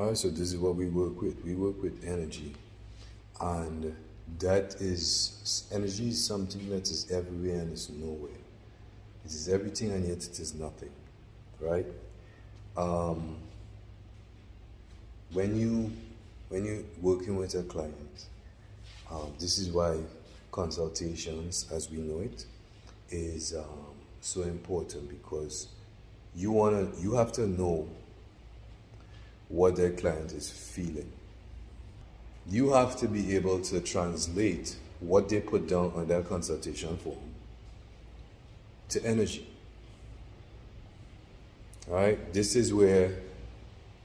All right, so this is what we work with. We work with energy, and that is energy is something that is everywhere and is nowhere. It is everything and yet it is nothing, right? Um, when you working with a client, this is why consultations, as we know it, is so important because you have to know what their client is feeling. You have to be able to translate what they put down on their consultation form to energy. All right, this is where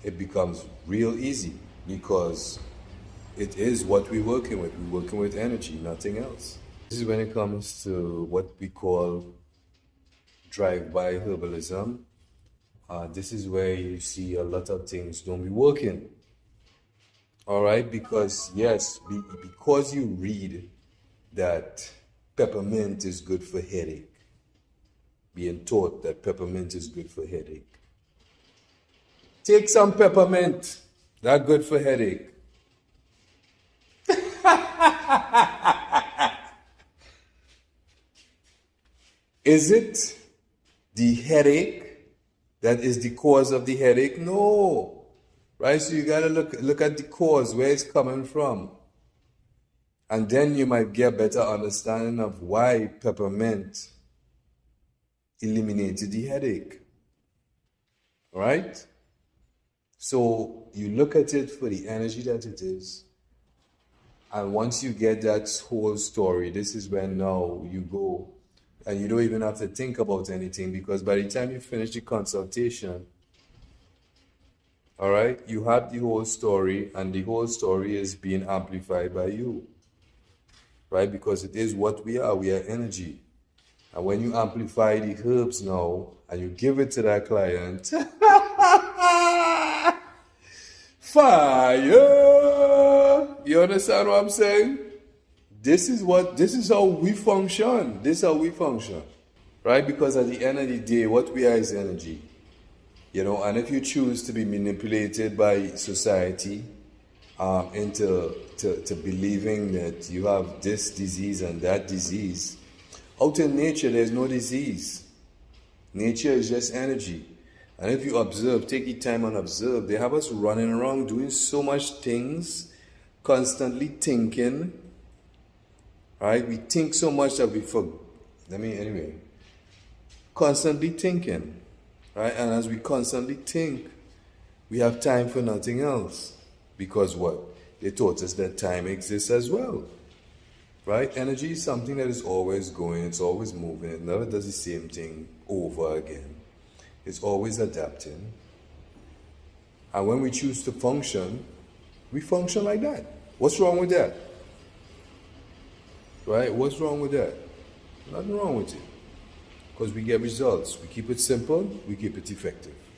it becomes real easy because it is what we're working with. We're working with energy, nothing else. This is when it comes to what we call drive-by herbalism. This is where you see a lot of things don't be working. All right, because yes, because you read that peppermint is good for headache, being taught that peppermint is good for headache. Take some peppermint, that's good for headache. Is it the headache that is the cause of the headache? No. Right? So you gotta look at the cause, where it's coming from. And then you might get a better understanding of why peppermint eliminated the headache. Right? So you look at it for the energy that it is. And once you get that whole story, this is when now you go and you don't even have to think about anything because by the time you finish the consultation, all right, you have the whole story and the whole story is being amplified by you, right? Because it is what we are energy. And when you amplify the herbs now and you give it to that client, fire! You understand what I'm saying? This is how we function. This is how we function, right? Because at the end of the day, what we are is energy. You know, and if you choose to be manipulated by society into believing that you have this disease and that disease, out in nature, there's no disease. Nature is just energy. And if you observe, take your time and observe, they have us running around doing so much things, constantly thinking, right? We think so much that we forget. Anyway, constantly thinking. Right? And as we constantly think, we have time for nothing else. Because what? They taught us that time exists as well. Right? Energy is something that is always going, it's always moving, it never does the same thing over again. It's always adapting. And when we choose to function, we function like that. What's wrong with that? Right? What's wrong with that? Nothing wrong with it. Because we get results. We keep it simple, we keep it effective.